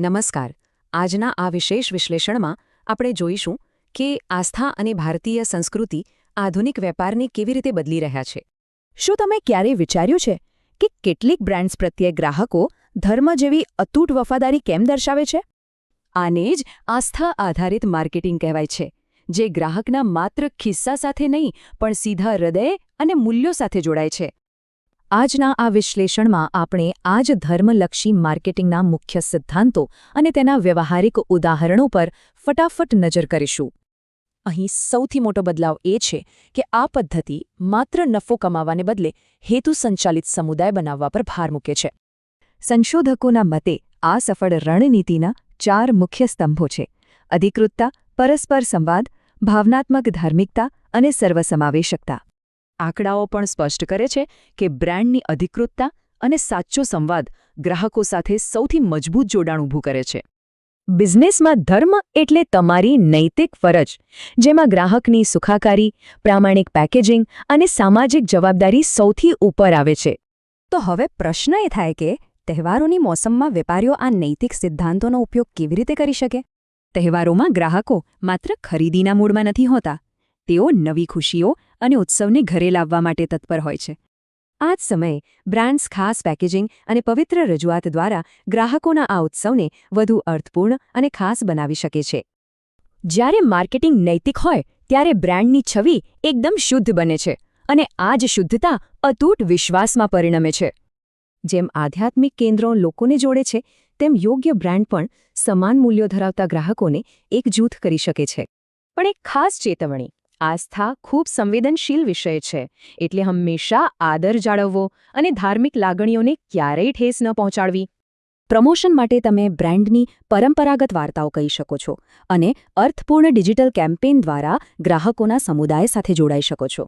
નમસ્કાર. આજના આ વિશેષ વિશ્લેષણમાં આપણે જોઈશું કે આસ્થા અને ભારતીય સંસ્કૃતિ આધુનિક વેપારને કેવી રીતે બદલી રહ્યા છે. શું તમે ક્યારેય વિચાર્યું છે કે કેટલીક બ્રાન્ડ્સ પ્રત્યે ગ્રાહકો ધર્મ જેવી અતૂટ વફાદારી કેમ દર્શાવે છે? આને જ આસ્થા આધારિત માર્કેટિંગ કહેવાય છે, જે ગ્રાહકના માત્ર ખિસ્સા સાથે નહીં પણ સીધા હૃદય અને મૂલ્યો સાથે જોડાય છે. આજના આ વિશ્લેષણમાં આપણે આ જ ધર્મલક્ષી માર્કેટિંગના મુખ્ય સિદ્ધાંતો અને તેના વ્યવહારિક ઉદાહરણો પર ફટાફટ નજર કરીશું. અહીં સૌથી મોટો બદલાવ એ છે કે આ પદ્ધતિ માત્ર નફો કમાવાને બદલે હેતુ સંચાલિત સમુદાય બનાવવા પર ભાર મૂકે છે. સંશોધકોના મતે આ સફળ રણનીતિના 4 મુખ્ય સ્તંભો છે: અધિકૃતતા, પરસ્પર સંવાદ, ભાવનાત્મક ધાર્મિકતા અને સર્વસમાવેશકતા. આંકડાઓ પણ સ્પષ્ટ કરે છે કે બ્રાન્ડની અધિકૃતતા અને સાચો સંવાદ ગ્રાહકો સાથે સૌથી મજબૂત જોડાણ ઊભું કરે છે. બિઝનેસમાં ધર્મ એટલે તમારી નૈતિક ફરજ, જેમાં ગ્રાહકની સુખાકારી, પ્રામાણિક પેકેજિંગ અને સામાજિક જવાબદારી સૌથી ઉપર આવે છે. તો હવે પ્રશ્ન એ થાય કે તહેવારોની મોસમમાં વેપારીઓ આ નૈતિક સિદ્ધાંતોનો ઉપયોગ કેવી રીતે કરી શકે? તહેવારોમાં ગ્રાહકો માત્ર ખરીદીના મૂડમાં નથી હોતા. તેઓ નવી ખુશીઓ અને ઉત્સવને ઘરે લાવવા માટે તત્પર હોય છે. આ જ સમયે બ્રાન્ડ્સ ખાસ પેકેજિંગ અને પવિત્ર રજૂઆત દ્વારા ગ્રાહકોના આ ઉત્સવને વધુ અર્થપૂર્ણ અને ખાસ બનાવી શકે છે. જ્યારે માર્કેટિંગ નૈતિક હોય ત્યારે બ્રાન્ડની છબી એકદમ શુદ્ધ બને છે, અને આ જ શુદ્ધતા અતૂટ વિશ્વાસમાં પરિણમે છે. જેમ આધ્યાત્મિક કેન્દ્રો લોકોને જોડે છે, તેમ યોગ્ય બ્રાન્ડ પણ સમાન મૂલ્યો ધરાવતા ગ્રાહકોને એકજૂથ કરી શકે છે. પણ એક ખાસ ચેતવણી: આસ્થા ખૂબ સંવેદનશીલ વિષય છે, એટલે હંમેશા આદર જાળવવો અને ધાર્મિક લાગણીઓને ક્યારેય ઠેસ ન પહોંચાડવી. પ્રમોશન માટે તમે બ્રાન્ડની પરંપરાગત વાર્તાઓ કહી શકો છો અને અર્થપૂર્ણ ડિજિટલ કેમ્પેઇન દ્વારા ગ્રાહકોના સમુદાય સાથે જોડાઈ શકો છો.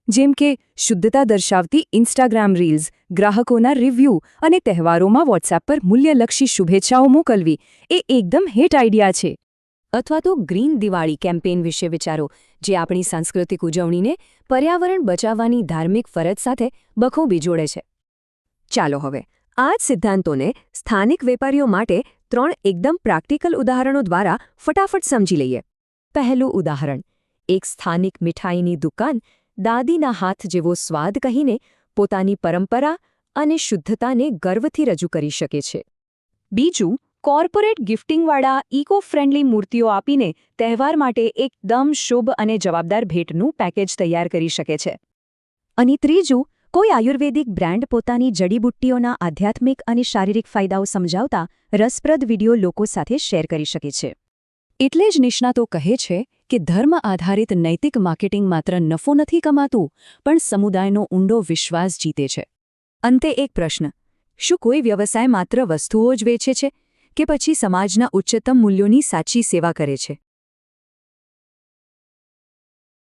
જેમ કે શુદ્ધતા દર્શાવતી ઇન્સ્ટાગ્રામ રીલ્સ, ગ્રાહકોના રિવ્યૂ અને તહેવારોમાં વોટ્સએપ પર મૂલ્યલક્ષી શુભેચ્છાઓ મોકલવી એ એકદમ હિટ આઈડિયા છે. અથવા તો ગ્રીન દિવાળી કેમ્પેઇન વિશે વિચારો, જે આપણી સાંસ્કૃતિક ઉજવણીને પર્યાવરણ બચાવવાની ધાર્મિક ફરજ સાથે બખૂબી જોડે છે. ચાલો હવે આ જ સિદ્ધાંતોને સ્થાનિક વેપારીઓ માટે 3 એકદમ પ્રેક્ટિકલ ઉદાહરણો દ્વારા ફટાફટ સમજી લઈએ. પહેલું ઉદાહરણ: એક સ્થાનિક મીઠાઈની દુકાન દાદીના હાથ જેવો સ્વાદ કહીને પોતાની પરંપરા અને શુદ્ધતાને ગર્વથી રજૂ કરી શકે છે. બીજું, કોર્પોરેટ ગિફ્ટિંગવાળા ઇકો ફ્રેન્ડલી મૂર્તિઓ આપીને તહેવાર માટે એકદમ શુભ અને જવાબદાર ભેટનું પેકેજ તૈયાર કરી શકે છે. અને ત્રીજું, કોઈ આયુર્વેદિક બ્રાન્ડ પોતાની જડીબુટ્ટીઓના આધ્યાત્મિક અને શારીરિક ફાયદાઓ સમજાવતા રસપ્રદ વિડીયો લોકો સાથે શેર કરી શકે છે. એટલે જ નિષ્ણાતો કહે છે કે ધર્મ આધારિત નૈતિક માર્કેટિંગ માત્ર નફો નથી કમાતું, પણ સમુદાયનો ઊંડો વિશ્વાસ જીતે છે. અંતે એક પ્રશ્ન: શું કોઈ વ્યવસાય માત્ર વસ્તુઓ જ વેચે છે કે પછી સમાજના ઉચ્ચતમ મૂલ્યોની સાચી સેવા કરે છે?